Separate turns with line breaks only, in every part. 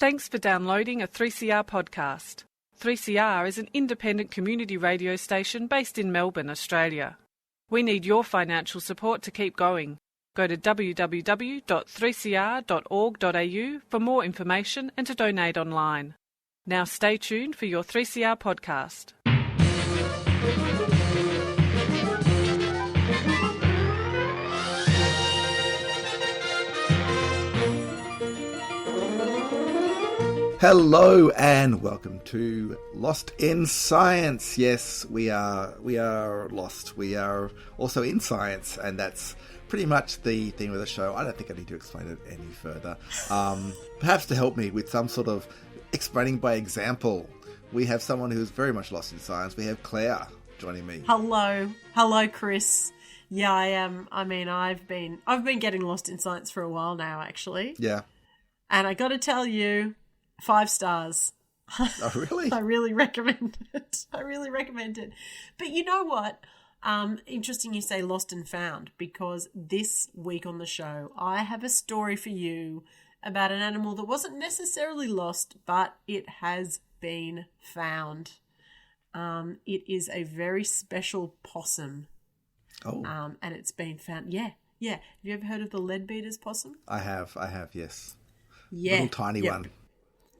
Thanks for downloading a 3CR podcast. 3CR is an independent community radio station based in Melbourne, Australia. We need your financial support to keep going. Go to www.3cr.org.au for more information and to donate online. Now stay tuned for your 3CR podcast.
Hello and welcome to Lost in Science. Yes, we are lost. We are also in science, and that's pretty much the theme of the show. I don't think I need to explain it any further. Perhaps to help me with some sort of explaining by example, we have someone who's very much lost in science. We have Claire joining me.
Hello, Chris. Yeah, I am. I mean, I've been getting lost in science for a while now, actually.
Yeah,
and I got to tell you, 5 stars.
Oh, really?
I really recommend it. But you know what? Interesting you say lost and found, because this week on the show, I have a story for you about an animal that wasn't necessarily lost, but it has been found. It is a very special possum.
Oh.
And it's been found. Yeah. Have you ever heard of the leadbeater's possum?
I have, yes.
Yeah.
Little tiny one.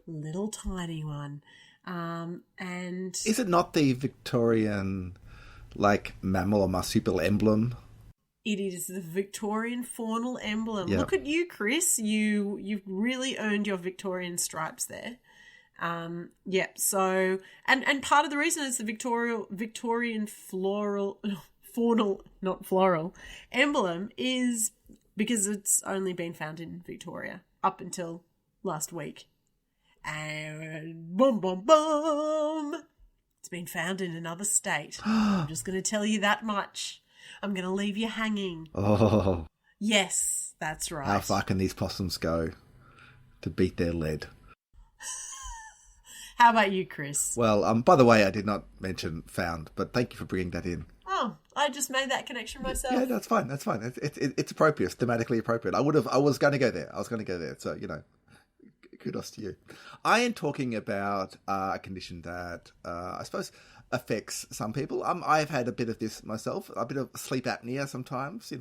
Little tiny one. And
is it not the Victorian, mammal or marsupial emblem?
It is the Victorian faunal emblem.
Yep.
Look at you, Chris. You've really earned your Victorian stripes there. So and part of the reason it's the Victorian faunal, not floral, emblem is because it's only been found in Victoria up until last week. And boom, boom, boom, it's been found in another state. I'm just going to tell you that much. I'm going to leave you hanging.
Oh.
Yes, that's right.
How far can these possums go to beat their lead?
How about you, Chris?
Well, by the way, I did not mention found, but thank you for bringing that in.
Oh, I just made that connection myself.
Yeah, that's fine. It's appropriate, thematically appropriate. I was going to go there. So, kudos to you. I am talking about a condition that I suppose affects some people. I've had a bit of this myself, a bit of sleep apnea sometimes, which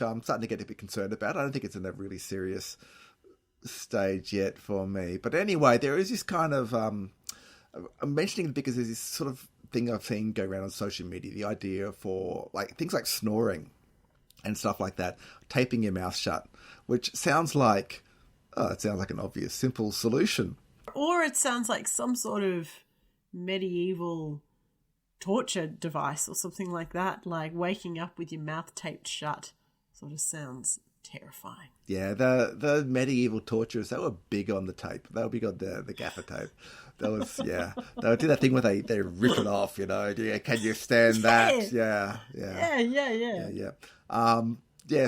I'm starting to get a bit concerned about. I don't think it's in a really serious stage yet for me. But anyway, there is this kind of, I'm mentioning it because there's this sort of thing I've seen go around on social media, the idea for things like snoring and stuff like that, taping your mouth shut, which sounds like an obvious, simple solution.
Or it sounds like some sort of medieval torture device or something like that, like waking up with your mouth taped shut. Sort of sounds terrifying.
Yeah, the medieval torturers, they were big on the tape. They were big on the gaffer tape. That was, yeah. They would do that thing where they rip it off, Can you stand that? Yeah.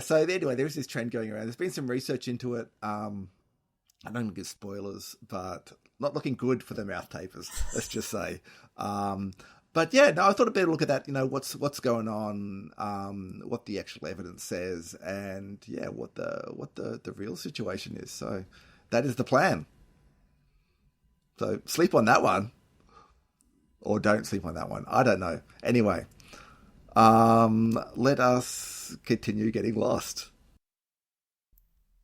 So anyway, there is this trend going around. There's been some research into it. I don't want to give spoilers, but not looking good for the mouth tapers, let's just say. But yeah, no, I thought I'd better look at that, what's going on, what the actual evidence says, and yeah, what the real situation is. So that is the plan. So sleep on that one, or don't sleep on that one. I don't know. Anyway, let us continue getting lost.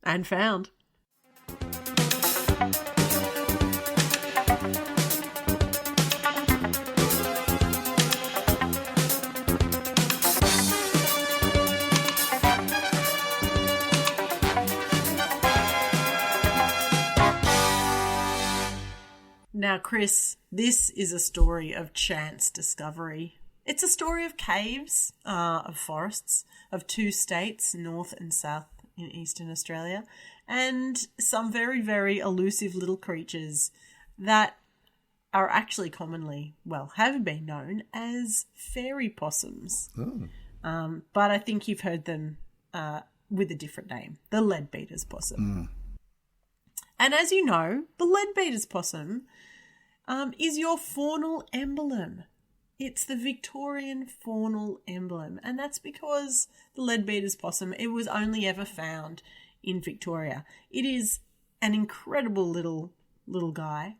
And found. Now, Chris, this is a story of chance discovery. It's a story of caves, of forests, of 2 states, north and south in eastern Australia, and some very, very elusive little creatures that are actually commonly, have been known as fairy possums.
Oh.
But I think you've heard them with a different name, the leadbeater's possum. And as you know, the leadbeater's possum is your faunal emblem. It's the Victorian faunal emblem, and that's because the leadbeater's possum, it was only ever found in Victoria. It is an incredible little guy,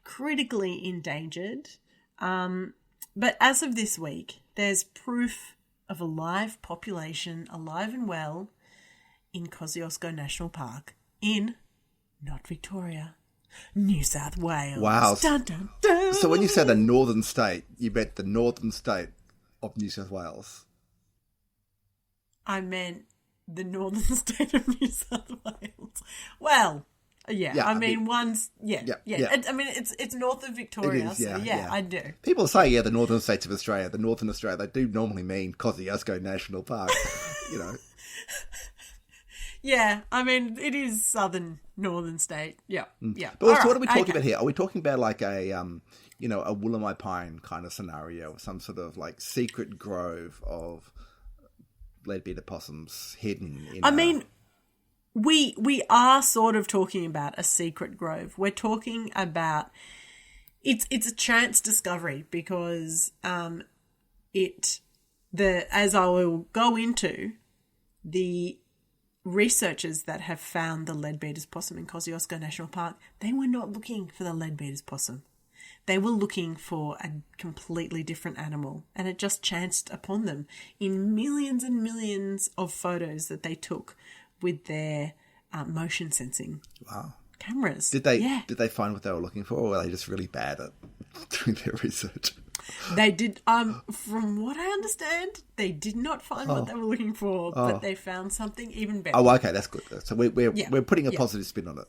critically endangered. But as of this week, there's proof of a live population, alive and well, in Kosciuszko National Park in, not Victoria, New South Wales.
Wow.
Dun, dun, dun.
So when you said a northern state, you meant the northern state of New South Wales.
I meant the northern state of New South Wales. Well, yeah. I mean, one's yeah. I mean, it's north of Victoria.
It is,
so I do.
People say, the northern states of Australia. The northern Australia, they do normally mean Kosciuszko National Park.
Yeah, I mean, it is southern northern state. Yeah.
But what are we talking about here? Are we talking about like a a Wollemi Pine kind of scenario, some sort of like secret grove of leadbeater possums hidden in
we are sort of talking about a secret grove. We're talking about it's a chance discovery because as I will go into, the researchers that have found the leadbeater's possum in Kosciuszko National Park, they were not looking for the leadbeater's possum. They were looking for a completely different animal, and it just chanced upon them in millions and millions of photos that they took with their motion sensing cameras.
Did they find what they were looking for, or were they just really bad at doing their research?
They did. From what I understand, they did not find what they were looking for, but they found something even better.
Oh, okay, that's good. So we're putting a positive spin on it.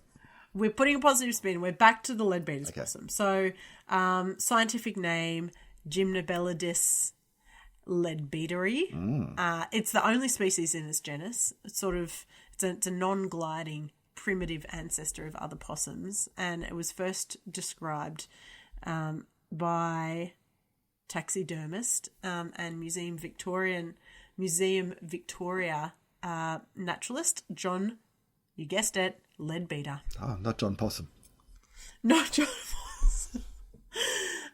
We're putting a positive spin. We're back to the leadbeater's possum. So, scientific name, Gymnobelodis leadbeateri. It's the only species in this genus. It's a non-gliding primitive ancestor of other possums, and it was first described by taxidermist and Museum Victoria naturalist John, you guessed it, Leadbeater.
Oh, not John Possum.
Not John Possum.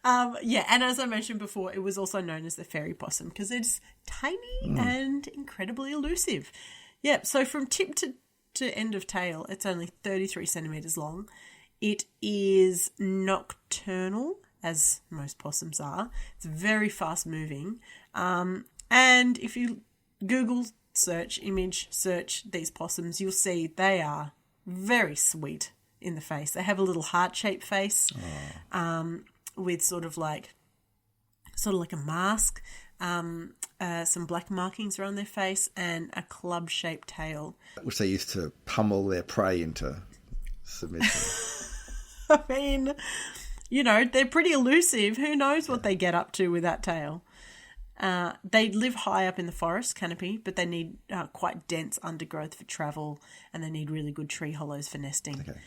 And as I mentioned before, it was also known as the fairy possum because it's tiny and incredibly elusive. Yeah, so from tip to end of tail, it's only 33 centimetres long. It is nocturnal, as most possums are. It's very fast moving. And if you Google image search these possums, you'll see they are very sweet in the face. They have a little heart-shaped face with sort of like a mask, some black markings around their face, and a club-shaped tail.
Which they used to pummel their prey into submission.
I mean, they're pretty elusive. Who knows what they get up to with that tail? They live high up in the forest canopy, but they need quite dense undergrowth for travel, and they need really good tree hollows for nesting. Okay.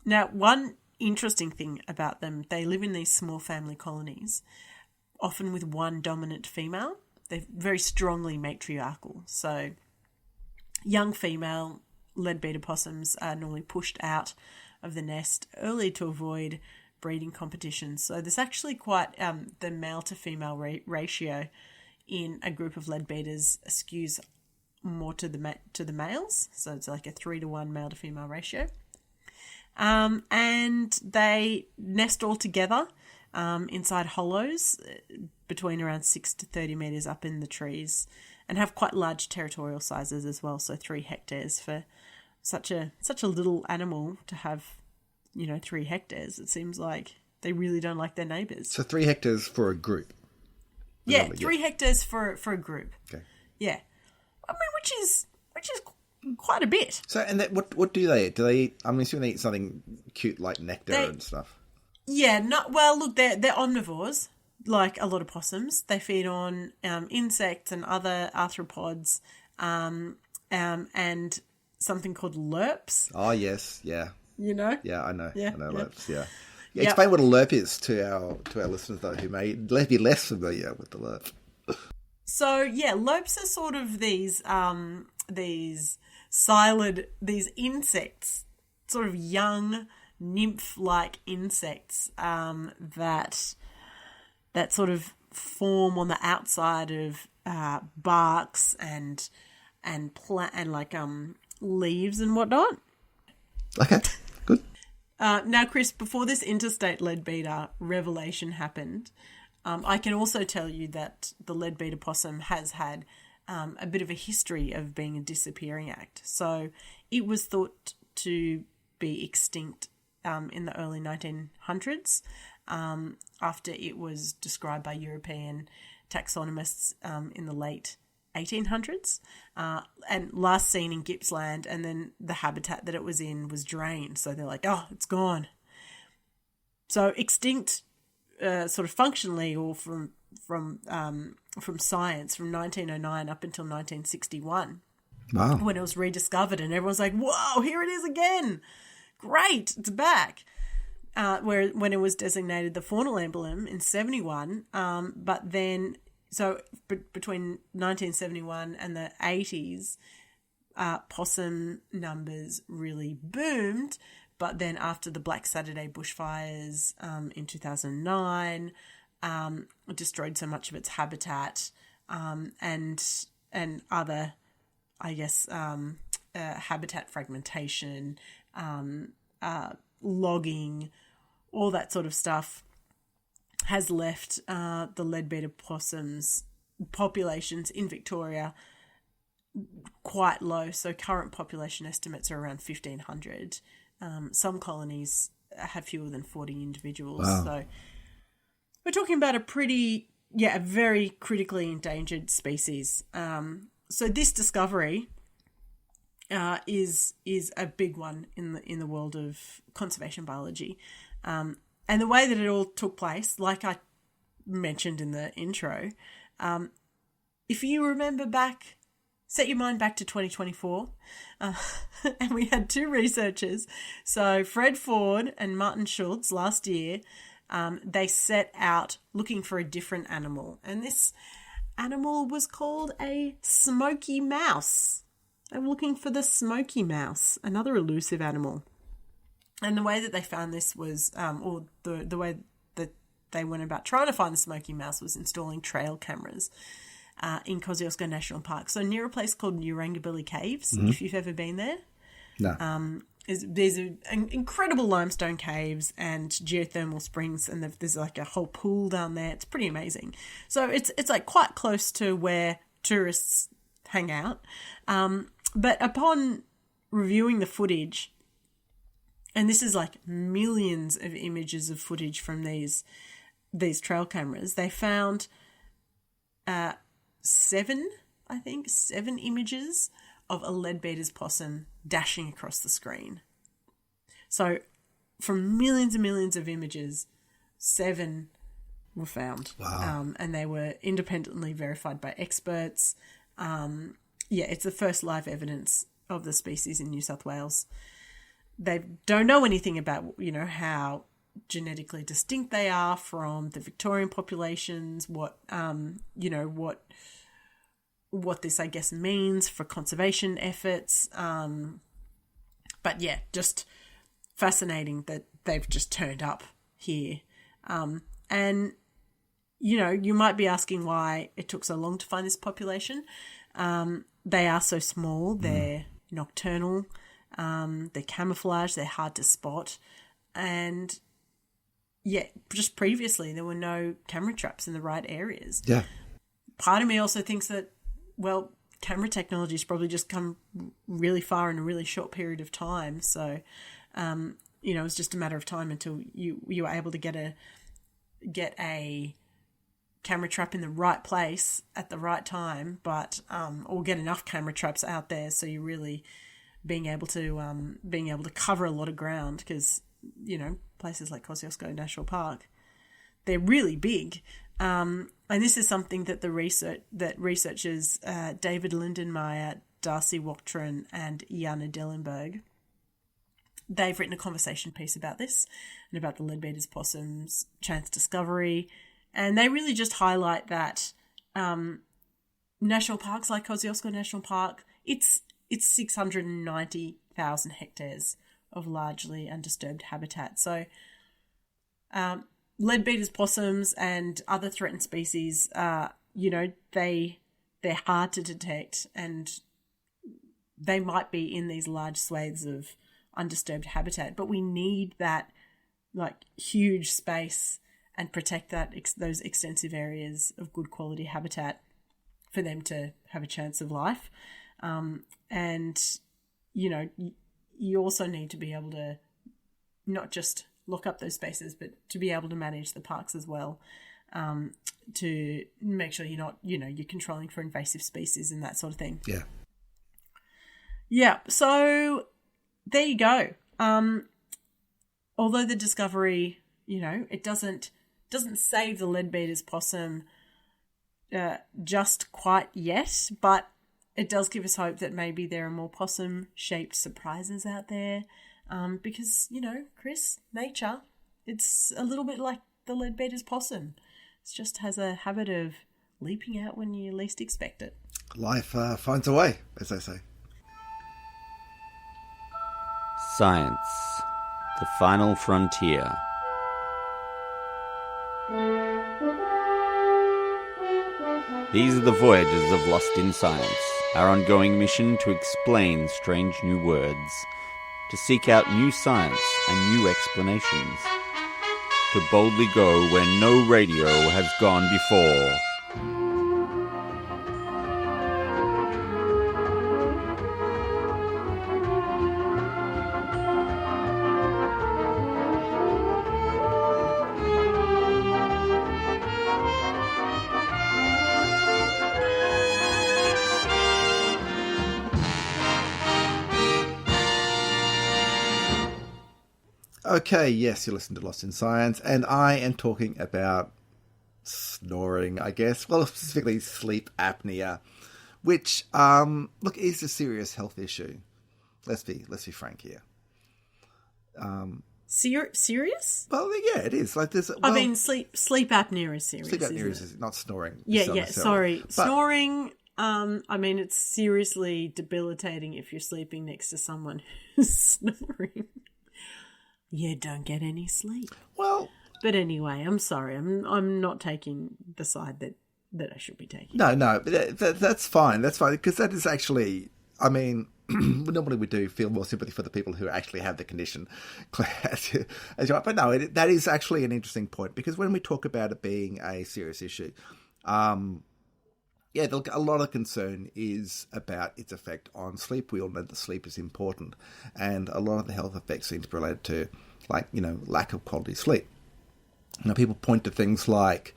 Now, one interesting thing about them, they live in these small family colonies, often with one dominant female. They're very strongly matriarchal. So young female leadbeater possums are normally pushed out of the nest early to avoid breeding competitions. So there's actually quite the male to female ratio in a group of leadbeaters skews more to the males. So it's like a 3-to-1 male to female ratio. And they nest all together inside hollows between around 6 to 30 metres up in the trees, and have quite large territorial sizes as well. So 3 hectares for such a little animal to have, 3 hectares. It seems like they really don't like their neighbours.
So 3 hectares for a group.
Yeah, 3 hectares for a group.
Okay.
Yeah, I mean, which is quite a bit.
So, and what do they eat? Do they eat? I'm assuming they eat something cute like nectar and stuff.
Yeah, look, they're omnivores, like a lot of possums. They feed on insects and other arthropods, and something called lerps.
Oh yes, yeah.
Yeah,
I know.
Yeah,
I know lerps. Yeah. Explain what a lerp is to our listeners though, who may be less familiar with the lerp.
So lerps are sort of these insects, sort of young nymph-like insects that sort of form on the outside of barks and leaves and whatnot.
Okay, good.
Now, Chris, before this interstate leadbeater revelation happened, I can also tell you that the leadbeater possum has had a bit of a history of being a disappearing act. So it was thought to be extinct in the early 1900s after it was described by European taxonomists in the late 1800s and last seen in Gippsland, and then the habitat that it was in was drained. So they're like, oh, it's gone. So extinct sort of functionally or from science from 1909 up until 1961.
Wow.
When it was rediscovered and everyone's like, whoa, here it is again. Great, it's back. When it was designated the faunal emblem in 71, but then, so between 1971 and the 80s, possum numbers really boomed, but then after the Black Saturday bushfires in 2009, it destroyed so much of its habitat and other, I guess, habitat fragmentation, logging, all that sort of stuff has left the leadbeater possums populations in Victoria quite low. So current population estimates are around 1,500. Some colonies have fewer than 40 individuals.
Wow.
So we're talking about a very critically endangered species. So this discovery is a big one in the world of conservation biology, and the way that it all took place, like I mentioned in the intro, if you remember back, set your mind back to 2024, and we had two researchers, so Fred Ford and Martin Schultz last year. They set out looking for a different animal, and this animal was called a smoky mouse. They were looking for the smoky mouse, another elusive animal. And the way that they found this was, or the way that they went about trying to find the smoky mouse was installing trail cameras in Kosciuszko National Park. So near a place called Urangabili Caves, if you've ever been there.
No.
There's incredible limestone caves and geothermal springs, and there's like a whole pool down there. It's pretty amazing. So it's like quite close to where tourists hang out. But upon reviewing the footage, and this is like millions of images of footage from these trail cameras, they found seven images of a leadbeater's possum dashing across the screen. So from millions and millions of images, 7 were found.
Wow.
And they were independently verified by experts. It's the first live evidence of the species in New South Wales. They don't know anything about, how genetically distinct they are from the Victorian populations, what this, I guess, means for conservation efforts. But yeah, just fascinating that they've just turned up here. And, you might be asking why it took so long to find this population. They are so small. They're nocturnal. They're camouflaged. They're hard to spot. And yeah, just previously there were no camera traps in the right areas.
Yeah.
Part of me also thinks that, well, camera technology has probably just come really far in a really short period of time. So, it was just a matter of time until you were able to get a camera trap in the right place at the right time, but or get enough camera traps out there so you're really being able to cover a lot of ground, because places like Kosciuszko National Park, they're really big. And this is something that researchers David Lindenmayer, Darcy Wachtren, and Jana Dellenberg, they've written a conversation piece about this and about the leadbeater's possum's chance discovery, and they really just highlight that national parks like Kosciuszko National Park, it's 690,000 hectares of largely undisturbed habitat. So leadbeater's possums and other threatened species, they're hard to detect, and they might be in these large swathes undisturbed habitat, but we need that like huge space and protect those extensive areas of good quality habitat for them to have a chance of life. And, you know, you also need to be able to not just lock up those spaces, but to be able to manage the parks as well, to make sure you're not, you know, you're controlling for invasive species and that sort of thing.
Yeah.
Yeah. So there you go. Although the discovery, you know, it doesn't save the leadbeater's possum just quite yet, but it does give us hope that maybe there are more possum-shaped surprises out there, because, you know, Chris, nature, it's a little bit like the leadbeater's possum. It just has a habit of leaping out when you least expect it.
Life finds a way, as they say.
Science, the final frontier. These are the voyages of Lost in Science, our ongoing mission to explain strange new words, to seek out new science and new explanations, to boldly go where no radio has gone before.
Okay, yes, you listen to Lost in Science, and I am talking about snoring, I guess. Well, specifically sleep apnea, which, look, is a serious health issue. Let's be frank here.
Serious?
Well, yeah, it is. Like this.
I mean, sleep apnea is serious.
Sleep apnea
isn't
is not snoring.
Yeah. Sorry,
but,
snoring. I mean, it's seriously debilitating if you're sleeping next to someone who's snoring. You don't get any sleep.
Well,
but anyway, I'm sorry. I'm not taking the side that I should be taking.
No, that's fine. That's fine, because that is actually, I mean, normally we do feel more sympathy for the people who actually have the condition, as you are. But no, that is actually an interesting point, because when we talk about it being a serious issue, yeah, a lot of concern is about its effect on sleep. We all know that sleep is important, and a lot of the health effects seem to be related to, like, you know, lack of quality sleep. You know, people point to things like,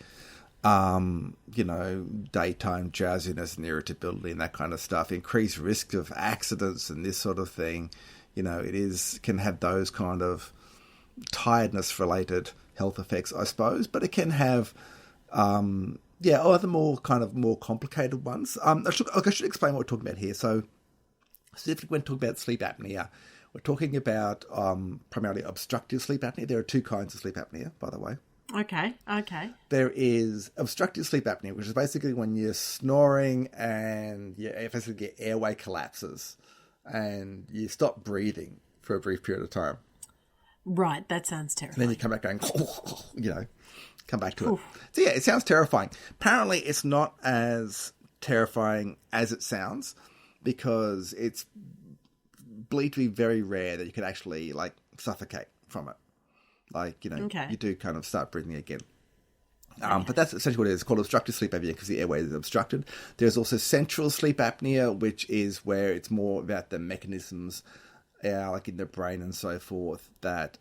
you know, daytime drowsiness and irritability and that kind of stuff, increased risk of accidents and this sort of thing. You know, can have those kind of tiredness-related health effects, I suppose, but it can have, other more complicated ones. I should explain what we're talking about here. So, specifically when talking about sleep apnea, we're talking about primarily obstructive sleep apnea. There are two kinds of sleep apnea, by the way.
Okay.
There is obstructive sleep apnea, which is basically when you're snoring and basically your airway collapses and you stop breathing for a brief period of time.
Right, that sounds terrifying.
And then you come back going, you know, come back to it. So yeah, it sounds terrifying. Apparently it's not as terrifying as it sounds, because it's believed to be very rare that you could actually, like, suffocate from it. Like, you know, you do kind of start breathing again. But that's essentially what it is. It's called obstructive sleep apnea because the airway is obstructed. There's also central sleep apnea, which is where it's more about the mechanisms, like in the brain and so forth, that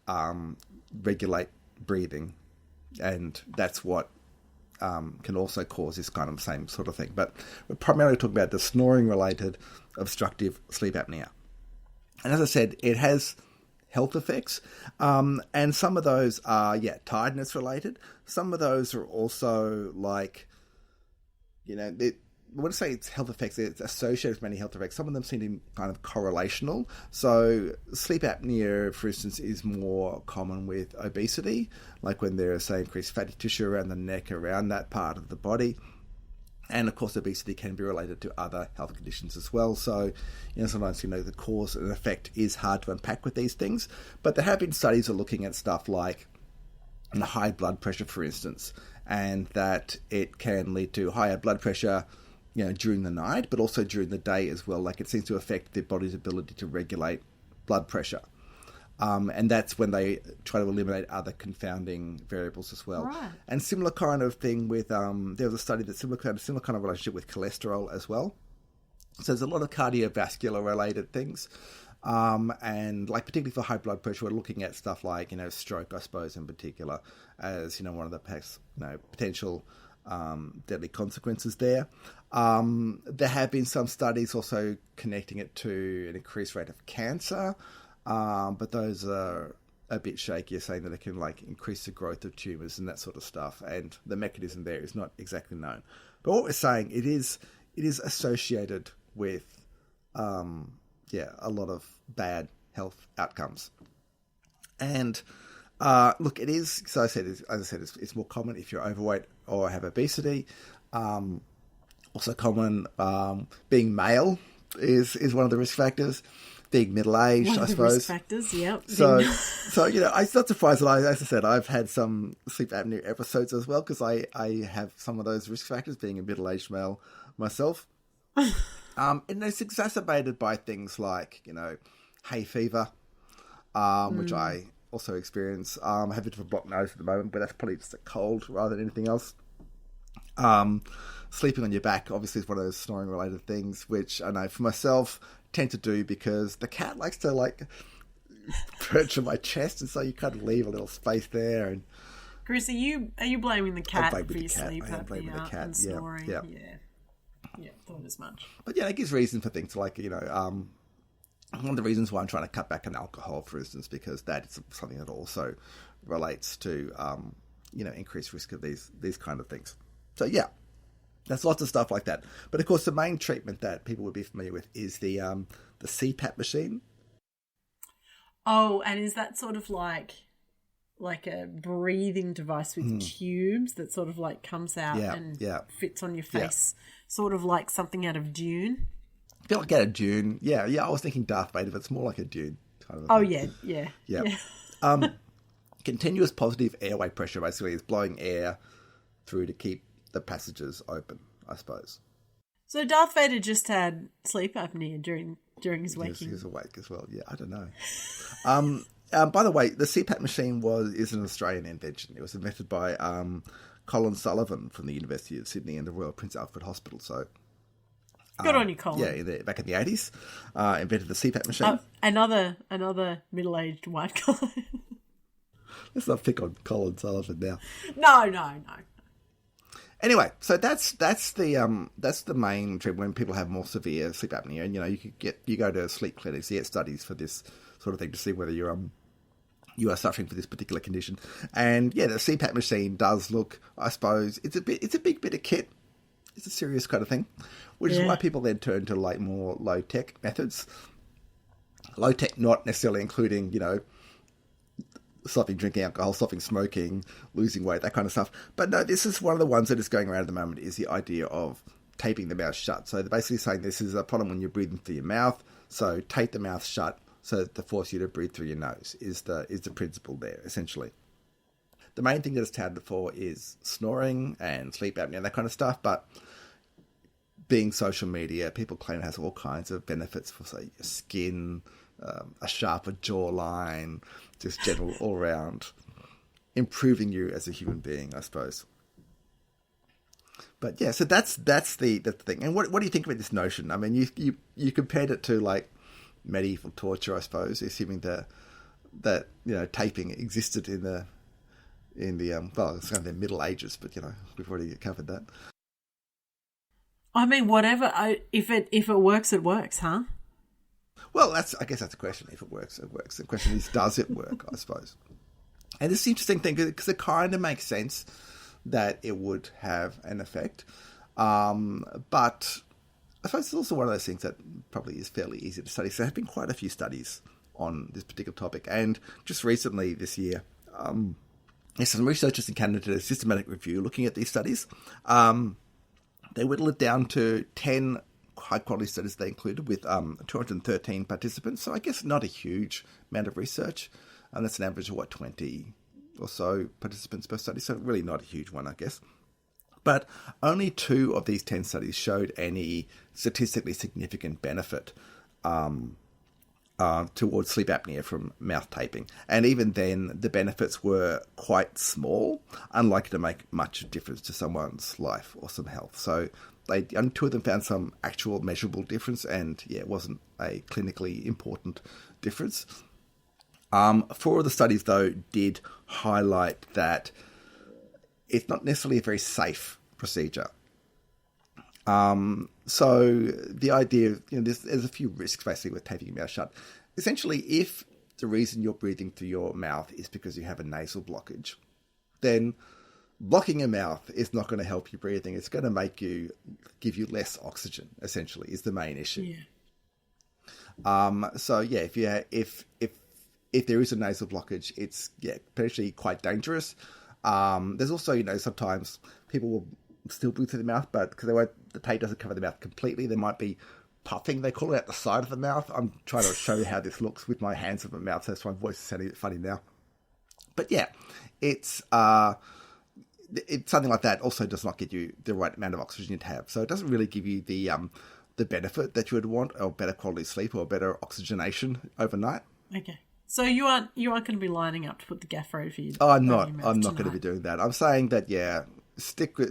regulate breathing. And that's what can also cause this kind of same sort of thing. But we're primarily talking about the snoring-related obstructive sleep apnea. And as I said, it has health effects, and some of those are, tiredness-related. Some of those are also, like, you know, when I say it's health effects, it's associated with many health effects. Some of them seem to be kind of correlational. So sleep apnea, for instance, is more common with obesity, like when there's, say, increased fatty tissue around the neck, around that part of the body. And, of course, obesity can be related to other health conditions as well. So, you know, sometimes, you know, the cause and effect is hard to unpack with these things. But there have been studies of looking at stuff like high blood pressure, for instance, and that it can lead to higher blood pressure, you know, during the night, but also during the day as well. Like, it seems to affect the body's ability to regulate blood pressure. And that's when they try to eliminate other confounding variables as well.
Right.
And similar kind of thing with, there was a study that similar kind of relationship with cholesterol as well. So there's a lot of cardiovascular related things. And like particularly for high blood pressure, we're looking at stuff like, stroke, I suppose, in particular, as, one of the potential deadly consequences there. There have been some studies also connecting it to an increased rate of cancer. But those are a bit shaky, saying that it can increase the growth of tumours and that sort of stuff. And the mechanism there is not exactly known. But what we're saying, it is associated with, a lot of bad health outcomes. And look, it is, so as I said, it's more common if you're overweight or have obesity. Also common, being male is one of the risk factors. Being middle-aged, I suppose.
Risk factors, yep.
So I'm not surprised that as I said, I've had some sleep apnea episodes as well, because I have some of those risk factors, being a middle-aged male myself. And it's exacerbated by things like, hay fever, which I also experience. I have a bit of a blocked nose at the moment, but that's probably just a cold rather than anything else. Sleeping on your back, obviously, is one of those snoring-related things, which I know for myself tend to do because the cat likes to perch on my chest, and so you kind of leave a little space there. And
Chris, are you blaming the cat for your
cat.
sleep apnea and snoring? Yeah, thought as much.
But it gives reason for things like one of the reasons why I'm trying to cut back on alcohol, for instance, because that is something that also relates to increased risk of these kind of things. So there's lots of stuff like that. But of course, the main treatment that people would be familiar with is the CPAP machine.
Oh, and is that sort of like a breathing device with tubes that sort of comes out and fits on your face, sort of like something out of Dune?
I feel like out of Dune. Yeah. I was thinking Darth Vader, but it's more like a Dune kind of a thing.
Yeah.
Continuous positive airway pressure basically is blowing air through to keep the passages open, I suppose. So
Darth Vader just had sleep apnea during his waking.
He was awake as well. Yeah, I don't know. By the way, the CPAP machine is an Australian invention. It was invented by Colin Sullivan from the University of Sydney and the Royal Prince Alfred Hospital. So
good on you, Colin.
Yeah, back in the 80s, invented the CPAP machine.
Another middle-aged white guy.
Let's not pick on Colin Sullivan now.
No.
Anyway, so that's the main treatment when people have more severe sleep apnea, and you go to sleep clinics, you get studies for this sort of thing to see whether you are suffering for this particular condition. And the CPAP machine does look, I suppose, it's a big bit of kit. It's a serious kind of thing, which is why people then turn to more low tech methods. Low tech, not necessarily including stopping drinking alcohol, stopping smoking, losing weight, that kind of stuff. But no, this is one of the ones that is going around at the moment, is the idea of taping the mouth shut. So they're basically saying this is a problem when you're breathing through your mouth, so tape the mouth shut so that to force you to breathe through your nose is the principle there, essentially. The main thing that it's touted for is snoring and sleep apnea and that kind of stuff, but being social media, people claim it has all kinds of benefits for, say, your skin, a sharper jawline, just general all-round improving you as a human being, I suppose. But so that's the thing. And what do you think about this notion? I mean, you compared it to medieval torture, I suppose, assuming that taping existed in the it's kind of the Middle Ages, but we've already covered that.
I mean, whatever. If it works, it works, huh?
Well, I guess that's a question. If it works, it works. The question is, does it work, I suppose? And it's an interesting thing because it kind of makes sense that it would have an effect. But I suppose it's also one of those things that probably is fairly easy to study. So there have been quite a few studies on this particular topic. And just recently this year, some researchers in Canada did a systematic review looking at these studies. They whittled it down to 10 high-quality studies they included with 213 participants. So I guess not a huge amount of research. And that's an average of, 20 or so participants per study. So really not a huge one, I guess. But only 2 of these 10 studies showed any statistically significant benefit towards sleep apnea from mouth taping. And even then, the benefits were quite small, unlikely to make much difference to someone's life or some health. So two of them found some actual measurable difference, and it wasn't a clinically important difference. 4 of the studies, though, did highlight that it's not necessarily a very safe procedure. So the idea, there's a few risks basically with taping your mouth shut. Essentially, if the reason you're breathing through your mouth is because you have a nasal blockage, then blocking your mouth is not going to help you breathing. It's going to give you less oxygen, essentially, is the main issue. Yeah. If there is a nasal blockage, it's potentially quite dangerous. There's also, sometimes people will still breathe through the mouth, but because the tape doesn't cover the mouth completely, there might be puffing, they call it, at the side of the mouth. I'm trying to show you how this looks with my hands over my mouth, so that's why my voice is sounding funny now. But it's something like that also does not get you the right amount of oxygen you'd have. So it doesn't really give you the benefit that you would want, or better quality sleep, or better oxygenation overnight.
Okay. So you aren't going to be lining up to put the gaffer over your
I'm not going to be doing that. I'm saying that,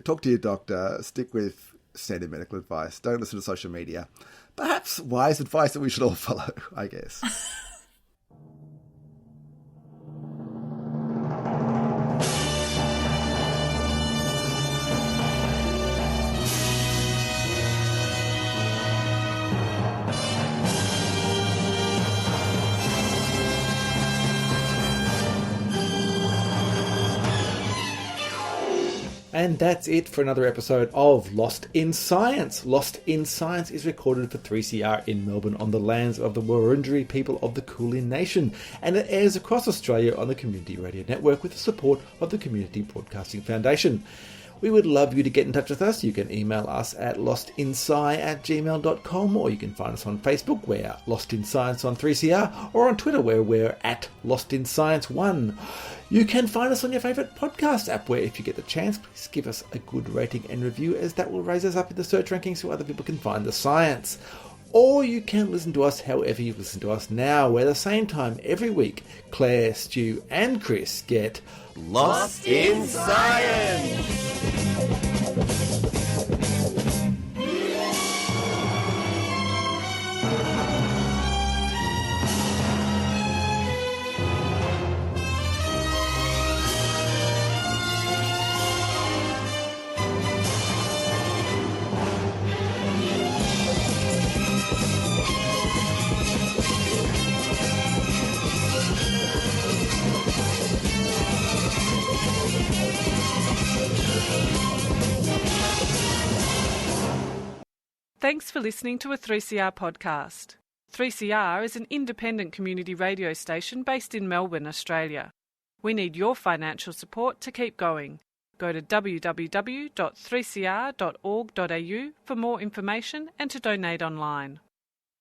talk to your doctor, stick with standard medical advice, don't listen to social media. Perhaps wise advice that we should all follow, I guess.
And that's it for another episode of Lost in Science. Lost in Science is recorded for 3CR in Melbourne on the lands of the Wurundjeri people of the Kulin Nation, and it airs across Australia on the Community Radio Network with the support of the Community Broadcasting Foundation. We would love you to get in touch with us. You can email us at lostinsci@gmail.com, or you can find us on Facebook, we're Lost in Science on 3CR, or on Twitter, where we're at Lost in Science 1. You can find us on your favourite podcast app, where if you get the chance, please give us a good rating and review, as that will raise us up in the search rankings so other people can find the science. Or you can listen to us however you listen to us now, where at the same time every week, Claire, Stu and Chris get
Lost in Science!
Thanks for listening to a 3CR podcast. 3CR is an independent community radio station based in Melbourne, Australia. We need your financial support to keep going. Go to www.3cr.org.au for more information and to donate online.